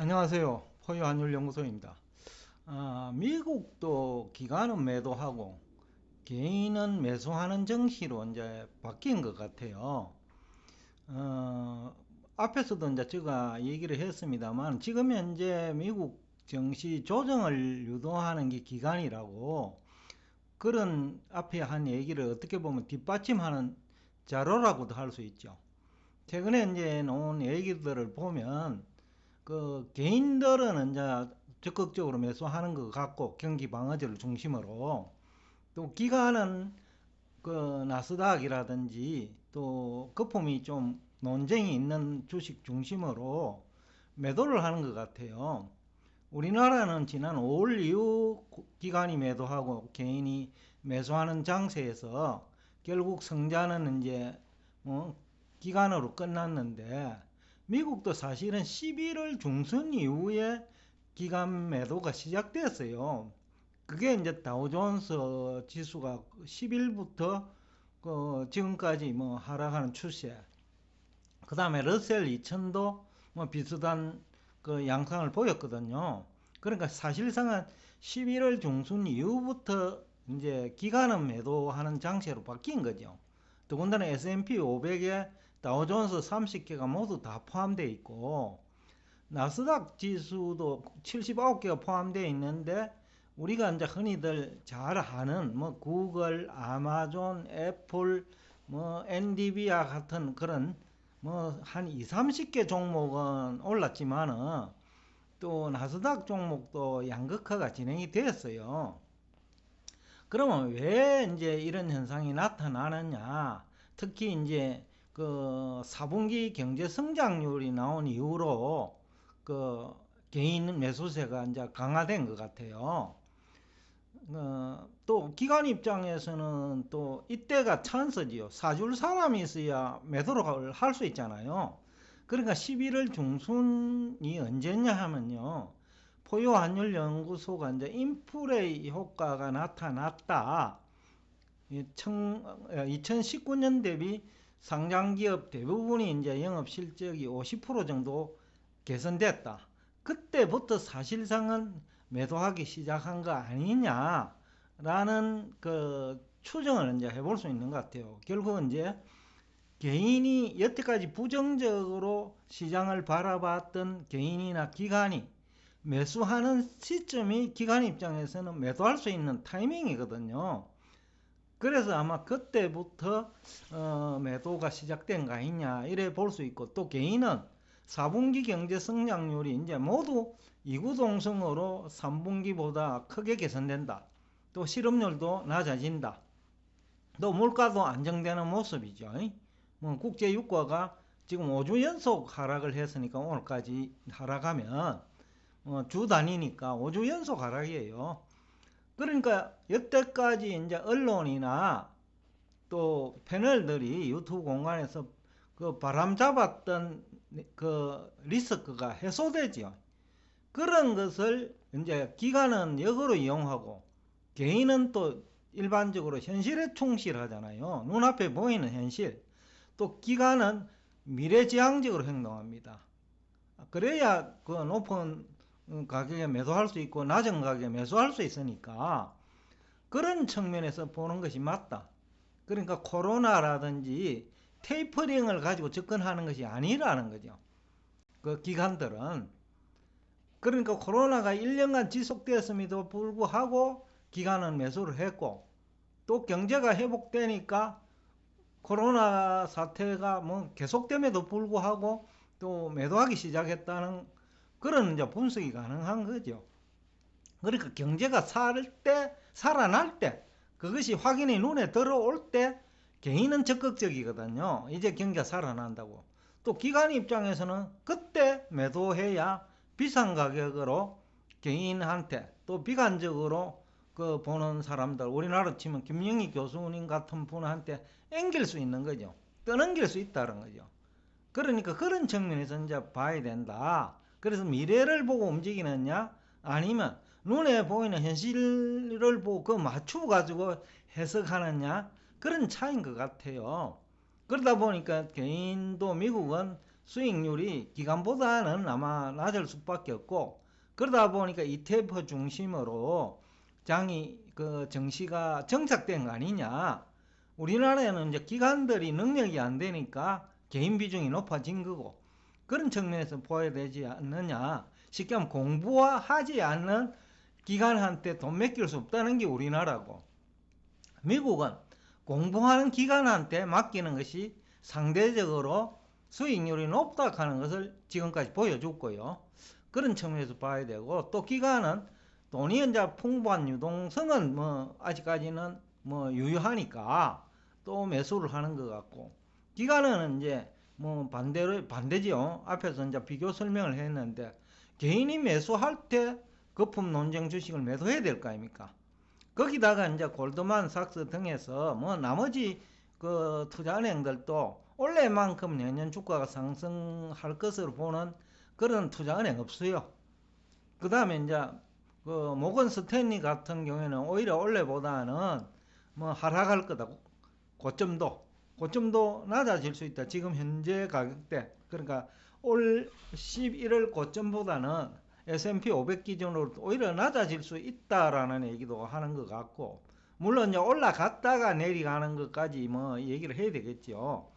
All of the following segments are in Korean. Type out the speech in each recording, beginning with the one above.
안녕하세요. 포유환율연구소입니다. 미국도 기관은 매도하고 개인은 매수하는 정시로 이제 바뀐 것 같아요. 앞에서도 이제 제가 얘기를 했습니다만 지금 현재 미국 증시 조정을 유도하는 게 기관이라고 그런 앞에 한 얘기를 어떻게 보면 뒷받침하는 자료라고도 할 수 있죠. 최근에 이제 나온 얘기들을 보면 그 개인들은 이제 적극적으로 매수하는 것 같고 경기 방어제를 중심으로 또 기관은 그 나스닥이라든지 또 거품이 좀 논쟁이 있는 주식 중심으로 매도를 하는 것 같아요. 우리나라는 지난 5월 이후 기관이 매도하고 개인이 매수하는 장세에서 결국 성장은 이제 기관으로 끝났는데 미국도 사실은 11월 중순 이후에 기관 매도가 시작됐어요. 그게 이제 다우존스 지수가 10일부터 지금까지 하락하는 추세. 그 다음에 러셀 2000도 비슷한 그 양상을 보였거든요. 그러니까 사실상은 11월 중순 이후부터 이제 기관은 매도하는 장세로 바뀐 거죠. 더군다나 S&P 500에 다우존스 30개가 모두 다 포함되어 있고 나스닥 지수도 79개가 포함되어 있는데 우리가 이제 흔히들 잘 아는 구글, 아마존, 애플, 엔비디아 같은 그런 한 2, 30개 종목은 올랐지만은 또 나스닥 종목도 양극화가 진행이 되었어요. 그러면 왜 이제 이런 현상이 나타나느냐? 특히 이제 그 4분기 경제 성장률이 나온 이후로 그 개인 매수세가 이제 강화된 것 같아요. 또 기관 입장에서는 또 이때가 찬스지요. 사줄 사람이 있어야 매도를 할 수 있잖아요. 그러니까 11월 중순이 언제냐 하면요. 포유환율연구소가 이제 인플레이 효과가 나타났다. 2019년 대비 상장기업 대부분이 이제 영업 실적이 50% 정도 개선됐다. 그때부터 사실상은 매도하기 시작한 거 아니냐라는 그 추정을 이제 해볼 수 있는 것 같아요. 결국은 이제 개인이 여태까지 부정적으로 시장을 바라봤던 개인이나 기관이 매수하는 시점이 기관 입장에서는 매도할 수 있는 타이밍이거든요. 그래서 아마 그때부터 매도가 시작된 거 아니냐 이래 볼 수 있고, 또 개인은 4분기 경제 성장률이 이제 모두 이구동성으로 3분기보다 크게 개선된다. 또 실업률도 낮아진다. 또 물가도 안정되는 모습이죠. 국제 유가가 지금 5주 연속 하락을 했으니까 오늘까지 하락하면 주 단위니까 5주 연속 하락이에요. 그러니까 여태까지 이제 언론이나 또 패널들이 유튜브 공간에서 그 바람 잡았던 그 리스크가 해소되죠. 그런 것을 이제 기관은 역으로 이용하고 개인은 또 일반적으로 현실에 충실하잖아요. 눈앞에 보이는 현실. 또 기관은 미래지향적으로 행동합니다. 그래야 그 높은 가격에 매도할 수 있고 낮은 가격에 매수할 수 있으니까 그런 측면에서 보는 것이 맞다. 그러니까 코로나라든지 테이퍼링을 가지고 접근하는 것이 아니라는 거죠. 그 기관들은. 그러니까 코로나가 1년간 지속되었음에도 불구하고 기관은 매수를 했고, 또 경제가 회복되니까 코로나 사태가 계속됨에도 불구하고 또 매도하기 시작했다는 그런 이제 분석이 가능한 거죠. 그러니까 경제가 살아날 때, 그것이 확인이 눈에 들어올 때 개인은 적극적이거든요. 이제 경기가 살아난다고. 또 기관 입장에서는 그때 매도해야 비싼 가격으로 개인한테, 또 비관적으로 그 보는 사람들, 우리나라 치면 김영희 교수님 같은 분한테 앵길 수 있는 거죠. 떠넘길 수 있다는 거죠. 그러니까 그런 측면에서 이제 봐야 된다. 그래서 미래를 보고 움직이느냐, 아니면 눈에 보이는 현실을 보고 그 맞추어 가지고 해석하느냐, 그런 차이인 것 같아요. 그러다 보니까 개인도 미국은 수익률이 기관보다는 아마 낮을 수밖에 없고, 그러다 보니까 ETF 중심으로 정시가 정착된 거 아니냐. 우리나라에는 이제 기관들이 능력이 안 되니까 개인 비중이 높아진 거고, 그런 측면에서 보아야 되지 않느냐. 쉽게 하면 공부하지 않는 기관한테 돈 맡길 수 없다는 게 우리나라고, 미국은 공부하는 기관한테 맡기는 것이 상대적으로 수익률이 높다 하는 것을 지금까지 보여줬고요. 그런 측면에서 봐야 되고, 또 기관은 돈이 이제 풍부한 유동성은 아직까지는 유효하니까 또 매수를 하는 것 같고, 기관은 이제 반대지요. 앞에서 이제 비교 설명을 했는데, 개인이 매수할 때 거품 논쟁 주식을 매도해야 될 거 아닙니까? 거기다가 이제 골드만삭스 등에서 나머지 그 투자은행들도 올해만큼 내년 주가가 상승할 것으로 보는 그런 투자은행 없어요. 그 다음에 이제 그 모건 스탠리 같은 경우에는 오히려 올해보다는 하락할 거다. 고점도 낮아질 수 있다. 지금 현재 가격대, 그러니까 올 11월 고점보다는 S&P 500 기준으로 오히려 낮아질 수 있다라는 얘기도 하는 것 같고, 물론 이제 올라갔다가 내려가는 것까지 얘기를 해야 되겠죠.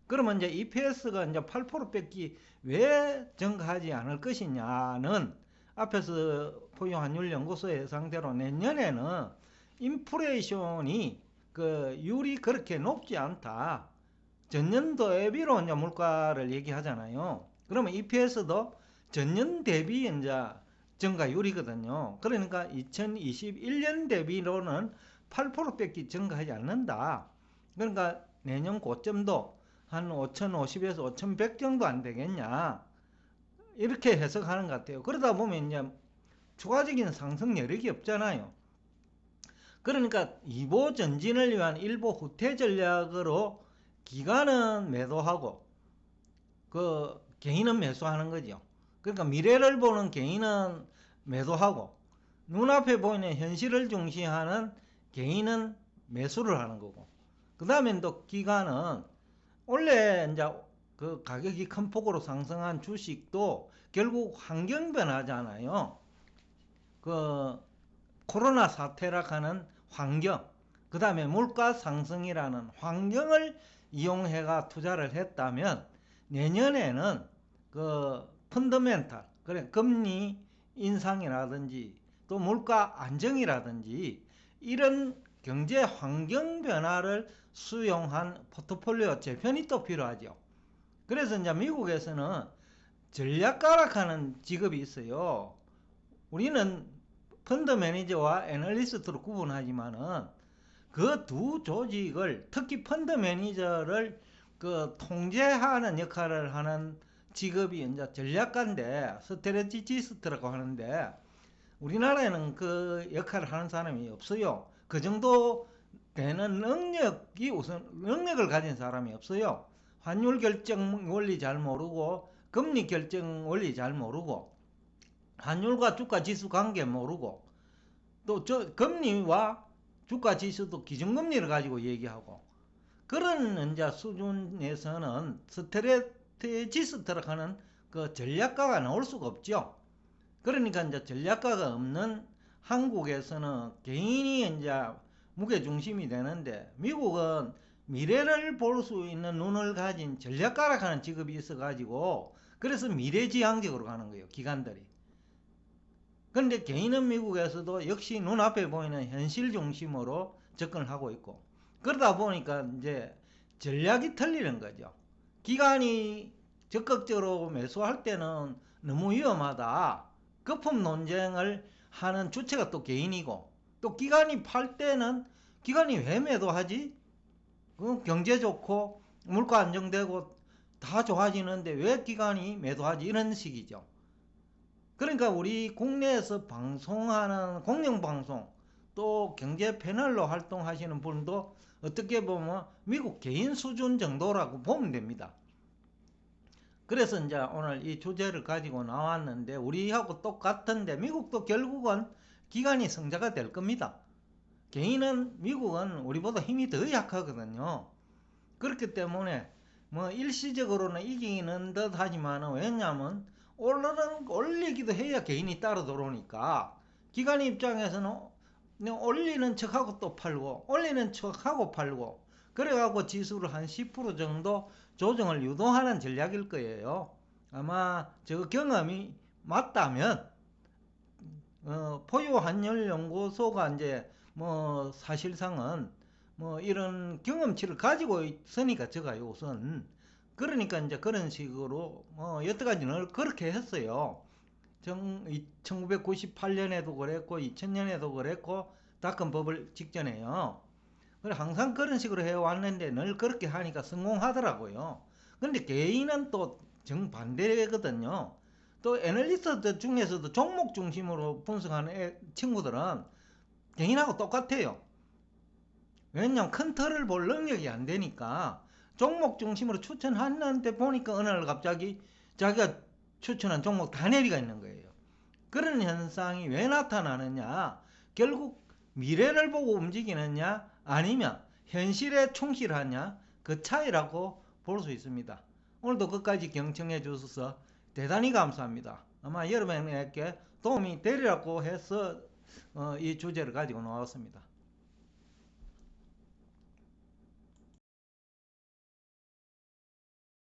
그러면 이제 EPS가 이제 8%밖에 왜 증가하지 않을 것이냐는, 앞에서 포용환율연구소의 예상대로 내년에는 인플레이션이 율이 그렇게 높지 않다. 전년도 대비로 이제 물가를 얘기하잖아요. 그러면 EPS도 전년 대비 이제 증가율이거든요. 그러니까 2021년 대비로는 8%밖에 증가하지 않는다. 그러니까 내년 고점도 한 5,050에서 5,100 정도 안 되겠냐, 이렇게 해석하는 것 같아요. 그러다 보면 이제 추가적인 상승 여력이 없잖아요. 그러니까 이보 전진을 위한 일보 후퇴 전략으로 기관은 매도하고 개인은 매수하는 거죠. 그러니까 미래를 보는 개인은 매도하고, 눈앞에 보이는 현실을 중시하는 개인은 매수를 하는 거고, 그 다음에 또 기관은 원래 이제 그 가격이 큰 폭으로 상승한 주식도 결국 환경 변화잖아요. 코로나 사태라 하는 환경, 그 다음에 물가 상승이라는 환경을 이용해가 투자를 했다면, 내년에는 펀더멘탈, 금리 인상이라든지 또 물가 안정이라든지 이런 경제 환경 변화를 수용한 포트폴리오 재편이 또 필요하죠. 그래서 이제 미국에서는 전략가라하는 직업이 있어요. 우리는 펀드 매니저와 애널리스트로 구분하지만은 그 두 조직을, 특히 펀드 매니저를 통제하는 역할을 하는 직업이 이제 전략가인데, 스트레티지스트라고 하는데, 우리나라에는 그 역할을 하는 사람이 없어요. 그 정도 되는 능력을 가진 사람이 없어요. 환율 결정 원리 잘 모르고, 금리 결정 원리 잘 모르고, 환율과 주가 지수 관계 모르고, 또 금리와 주가 지수도 기준금리를 가지고 얘기하고, 그런 이제 수준에서는 스트레티지스트라고 하는 그 전략가가 나올 수가 없죠. 그러니까 이제 전략가가 없는 한국에서는 개인이 이제 무게중심이 되는데, 미국은 미래를 볼 수 있는 눈을 가진 전략가라고 하는 직업이 있어가지고, 그래서 미래지향적으로 가는 거예요, 기관들이. 그런데 개인은 미국에서도 역시 눈앞에 보이는 현실 중심으로 접근을 하고 있고, 그러다 보니까 이제 전략이 틀리는 거죠. 기관이 적극적으로 매수할 때는 너무 위험하다. 거품 논쟁을 하는 주체가 또 개인이고, 또 기관이 팔 때는 기관이 왜 매도하지? 경제 좋고 물가 안정되고 다 좋아지는데 왜 기관이 매도하지? 이런 식이죠. 그러니까 우리 국내에서 방송하는 공영방송, 또 경제 패널로 활동하시는 분도 어떻게 보면 미국 개인 수준 정도라고 보면 됩니다. 그래서 이제 오늘 이 주제를 가지고 나왔는데, 우리하고 똑같은데 미국도 결국은 기관이 승자가 될 겁니다. 개인은, 미국은 우리보다 힘이 더 약하거든요. 그렇기 때문에 뭐 일시적으로는 이기는 듯 하지만 왜냐하면 올리기도 해야 개인이 따라 들어오니까 기관 입장에서는 그냥 올리는 척하고 또 팔고 올리는 척하고 팔고 그래갖고 지수를 한 10% 정도 조정을 유도하는 전략일 거예요. 아마 저 경험이 맞다면 포유한율연구소가 이제 뭐 사실상은 뭐 이런 경험치를 가지고 있으니까 제가요 우선 그러니까 이제 그런 식으로 여태까지 늘 그렇게 했어요. 1998년에도 그랬고 2000년에도 그랬고 닷컴 버블 직전에요. 그래 항상 그런 식으로 해왔는데 늘 그렇게 하니까 성공하더라고요. 근데 개인은 또 정반대거든요. 또 애널리스트 중에서도 종목 중심으로 분석하는 친구들은 개인하고 똑같아요. 왜냐면 큰 틀을 볼 능력이 안 되니까 종목 중심으로 추천하는데 보니까 어느 날 갑자기 자기가 추천한 종목 다 내리가 있는 거예요. 그런 현상이 왜 나타나느냐? 결국 미래를 보고 움직이느냐 아니면 현실에 충실하냐 그 차이라고 볼 수 있습니다. 오늘도 끝까지 경청해 주셔서 대단히 감사합니다. 아마 여러분에게 도움이 되리라고 해서 이 주제를 가지고 나왔습니다.